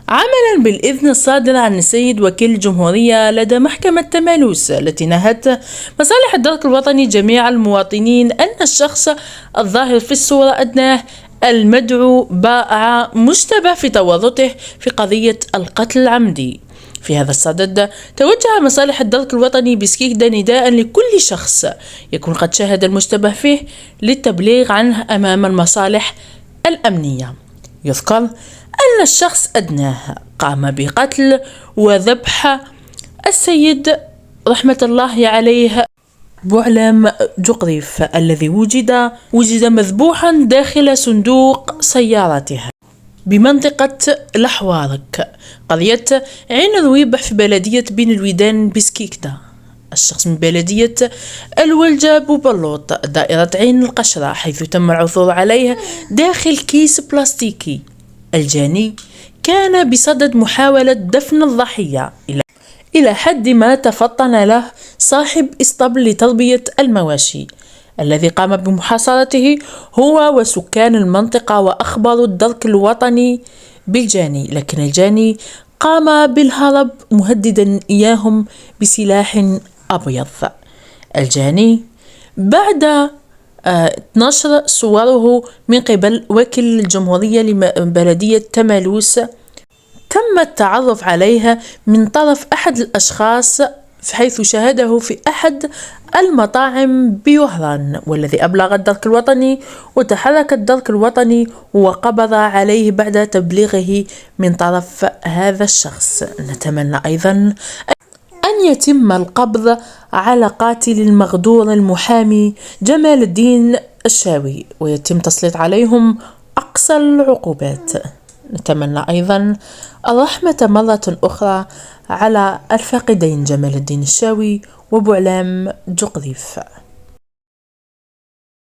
عملا بالإذن الصادر عن السيد وكيل الجمهورية لدى محكمة تمالوس التي نهت مصالح الدرك الوطني جميع المواطنين أن الشخص الظاهر في الصورة أدناه المدعو بائع مشتبه في تورطه في قضية القتل العمدي. في هذا الصدد توجه مصالح الدرك الوطني بسكيكدا نداء لكل شخص يكون قد شاهد المشتبه فيه للتبليغ عنه أمام المصالح الأمنية. يذكر أن الشخص أدناه قام بقتل وذبح السيد رحمة الله عليه بوعلام جقريف الذي وجد مذبوحا داخل صندوق سيارته بمنطقة لحوارك قرية عين الرويبح في بلدية بين الودان بسكيكدا. الشخص من بلدية الولجة بوبلوط دائرة عين القشرة، حيث تم العثور عليه داخل كيس بلاستيكي. الجاني كان بصدد محاولة دفن الضحية إلى حد ما تفطن له صاحب اسطبل لتربية المواشي الذي قام بمحاصرته هو وسكان المنطقة، وأخبروا الدرك الوطني بالجاني، لكن الجاني قام بالهرب مهددا إياهم بسلاح أبيض. الجاني بعد نشر صوره من قبل وكيل الجمهورية لبلدية تمالوس تم التعرف عليها من طرف أحد الأشخاص حيث شاهده في أحد المطاعم بوهران، والذي أبلغ الدرك الوطني وتحرك الدرك الوطني وقبض عليه بعد تبليغه من طرف هذا الشخص. نتمنى أيضا أن يتم القبض على قاتل المغدور المحامي جمال الدين الشاوي ويتم تسليط عليهم أقصى العقوبات. نتمنى أيضا الرحمة مرة أخرى على الفاقدين جمال الدين الشاوي وبوعلام جقريف.